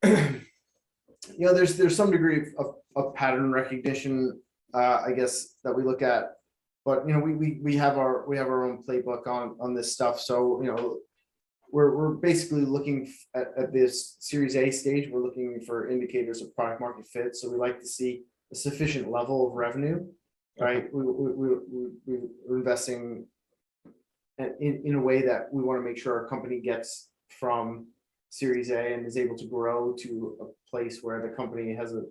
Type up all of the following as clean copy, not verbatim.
there's some degree of pattern recognition, I guess, that we look at, but we have our own playbook on this stuff. So we're basically looking at this Series A stage. We're looking for indicators of product market fit. So we like to see a sufficient level of revenue, right? We're investing in a way that we want to make sure our company gets from Series A and is able to grow to a place where the company has an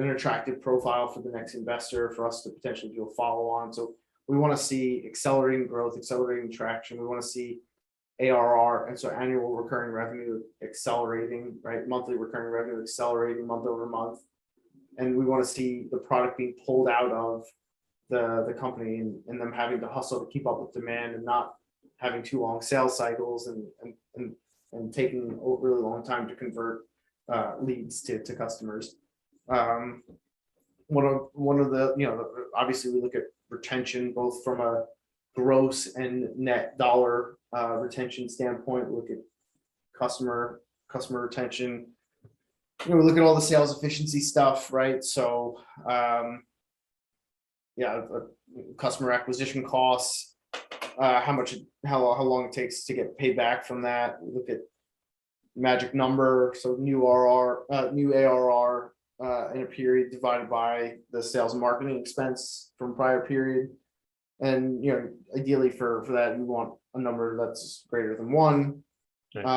attractive profile for the next investor, for us to potentially do a follow on. So we want to see accelerating growth, accelerating traction. We want to see ARR, and so annual recurring revenue accelerating, right? Monthly recurring revenue accelerating month over month. And we want to see the product being pulled out of the company and them having to hustle to keep up with demand and not having too long sales cycles and taking a really long time to convert leads to customers. One of the, obviously we look at retention, both from a gross and net dollar retention standpoint. We look at customer retention. We look at all the sales efficiency stuff, right? So customer acquisition costs, how long it takes to get paid back from that. We look at magic number, so new ARR in a period divided by the sales and marketing expense from prior period. And ideally for that, you want a number that's greater than 1. Okay.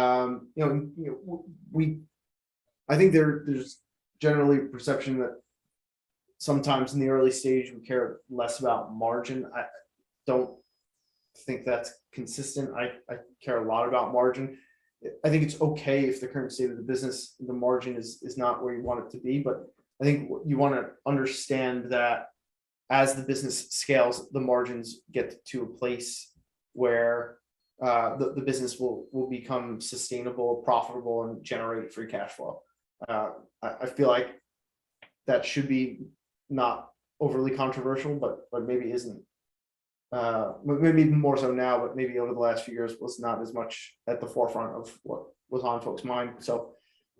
I think there's generally a perception that sometimes in the early stage we care less about margin. I don't think that's consistent. I care a lot about margin. I think it's okay if the current state of the business, the margin is not where you want it to be, but I think you want to understand that as the business scales, the margins get to a place where the business will become sustainable, profitable, and generate free cash flow. I feel like that should be not overly controversial, but maybe isn't. Maybe more so now, but maybe over the last few years was not as much at the forefront of what was on folks' mind. So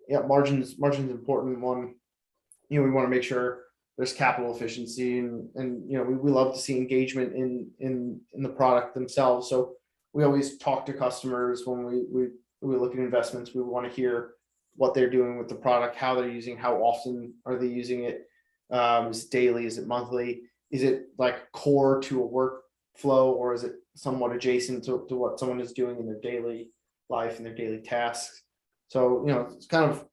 yeah, margins important. One, we want to make sure there's capital efficiency, and we love to see engagement in the product themselves. So we always talk to customers when we look at investments. We want to hear what they're doing with the product, how they're using, how often are they using it. Is it daily? Is it monthly? Is it like core to a workflow, or is it somewhat adjacent to what someone is doing in their daily life and their daily tasks? So it's kind of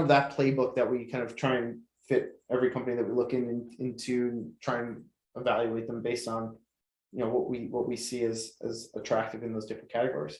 that playbook that we kind of try and fit every company that we look into and try and evaluate them based on what we see as attractive in those different categories.